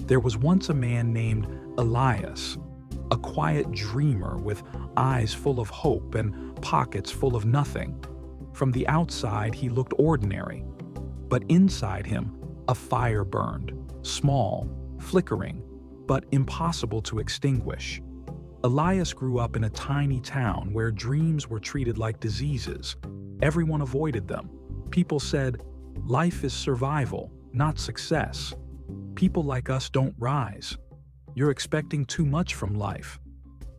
There was once a man named Elias, a quiet dreamer with eyes full of hope and pockets full of nothing. From the outside, he looked ordinary, but inside him, a fire burned, small, flickering, but impossible to extinguish. Elias grew up in a tiny town where dreams were treated like diseases. Everyone avoided them. People said, "Life is survival, not success. People like us don't rise. You're expecting too much from life."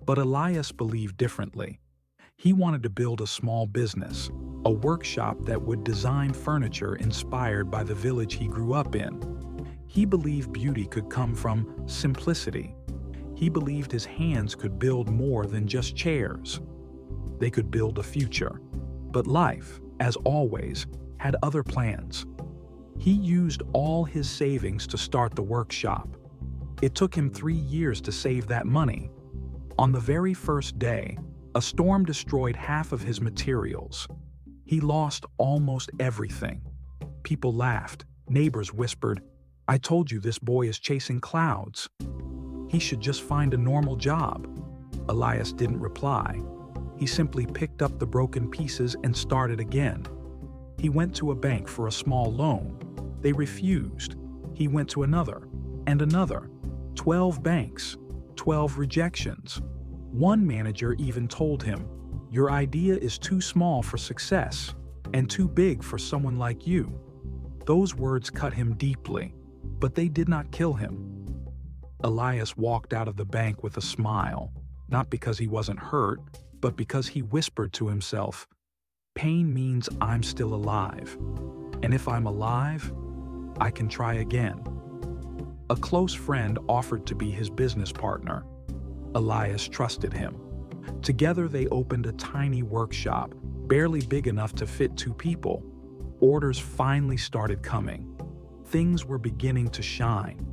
But Elias believed differently. He wanted to build a small business, a workshop that would design furniture inspired by the village he grew up in. He believed beauty could come from simplicity. He believed his hands could build more than just chairs. They could build a future. But life, as always, had other plans. He used all his savings to start the workshop. It took him 3 years to save that money. On the very first day, a storm destroyed half of his materials. He lost almost everything. People laughed. Neighbors whispered, "I told you this boy is chasing clouds. He should just find a normal job." Elias didn't reply. He simply picked up the broken pieces and started again. He went to a bank for a small loan. They refused. He went to another and another. 12 banks, 12 rejections. One manager even told him, "Your idea is too small for success and too big for someone like you." Those words cut him deeply, but they did not kill him. Elias walked out of the bank with a smile, not because he wasn't hurt, but because he whispered to himself, "Pain means I'm still alive. And if I'm alive, I can try again." A close friend offered to be his business partner. Elias trusted him. Together they opened a tiny workshop, barely big enough to fit 2 people. Orders finally started coming. Things were beginning to shine.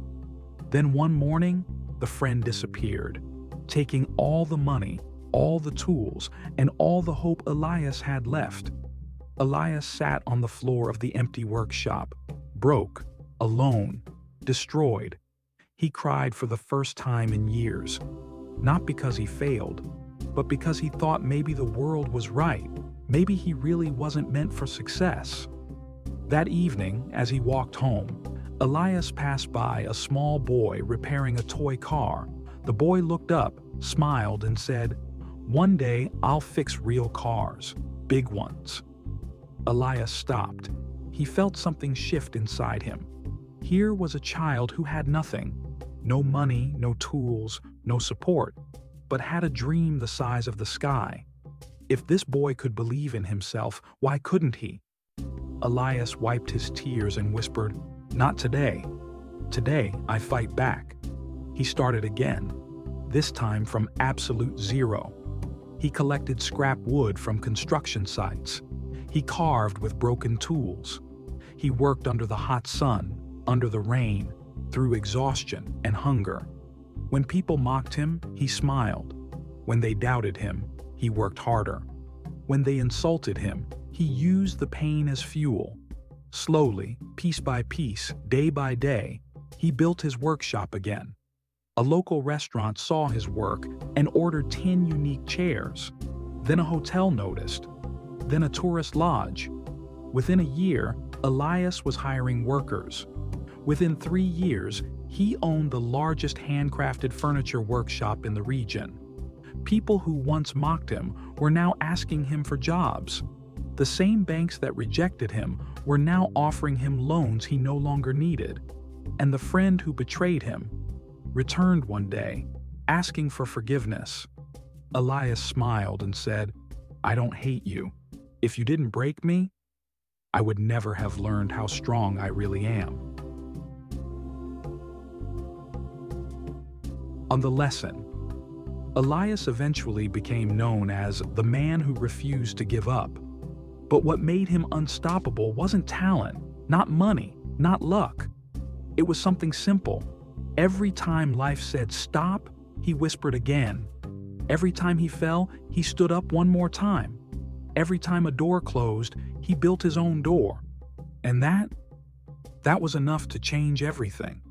Then one morning, the friend disappeared, taking all the money, all the tools, and all the hope Elias had left. Elias sat on the floor of the empty workshop, broke, alone, destroyed. He cried for the first time in years, not because he failed, but because he thought maybe the world was right. Maybe he really wasn't meant for success. That evening, as he walked home, Elias passed by a small boy repairing a toy car. The boy looked up, smiled, and said, "One day I'll fix real cars, big ones." Elias stopped. He felt something shift inside him. Here was a child who had nothing. No money, no tools, no support, but had a dream the size of the sky. If this boy could believe in himself, why couldn't he? Elias wiped his tears and whispered, "Not today. Today I fight back." He started again, this time from absolute zero. He collected scrap wood from construction sites. He carved with broken tools. He worked under the hot sun, under the rain, through exhaustion and hunger. When people mocked him, he smiled. When they doubted him, he worked harder. When they insulted him, he used the pain as fuel. Slowly, piece by piece, day by day, he built his workshop again. A local restaurant saw his work and ordered 10 unique chairs. Then a hotel noticed. Then a tourist lodge. Within a year, Elias was hiring workers. Within 3 years, he owned the largest handcrafted furniture workshop in the region. People who once mocked him were now asking him for jobs. The same banks that rejected him were now offering him loans he no longer needed. And the friend who betrayed him returned one day, asking for forgiveness. Elias smiled and said, "I don't hate you. If you didn't break me, I would never have learned how strong I really am." On the lesson, Elias eventually became known as the man who refused to give up. But what made him unstoppable wasn't talent, not money, not luck. It was something simple. Every time life said stop, he whispered again. Every time he fell, he stood up one more time. Every time a door closed, he built his own door. And that was enough to change everything.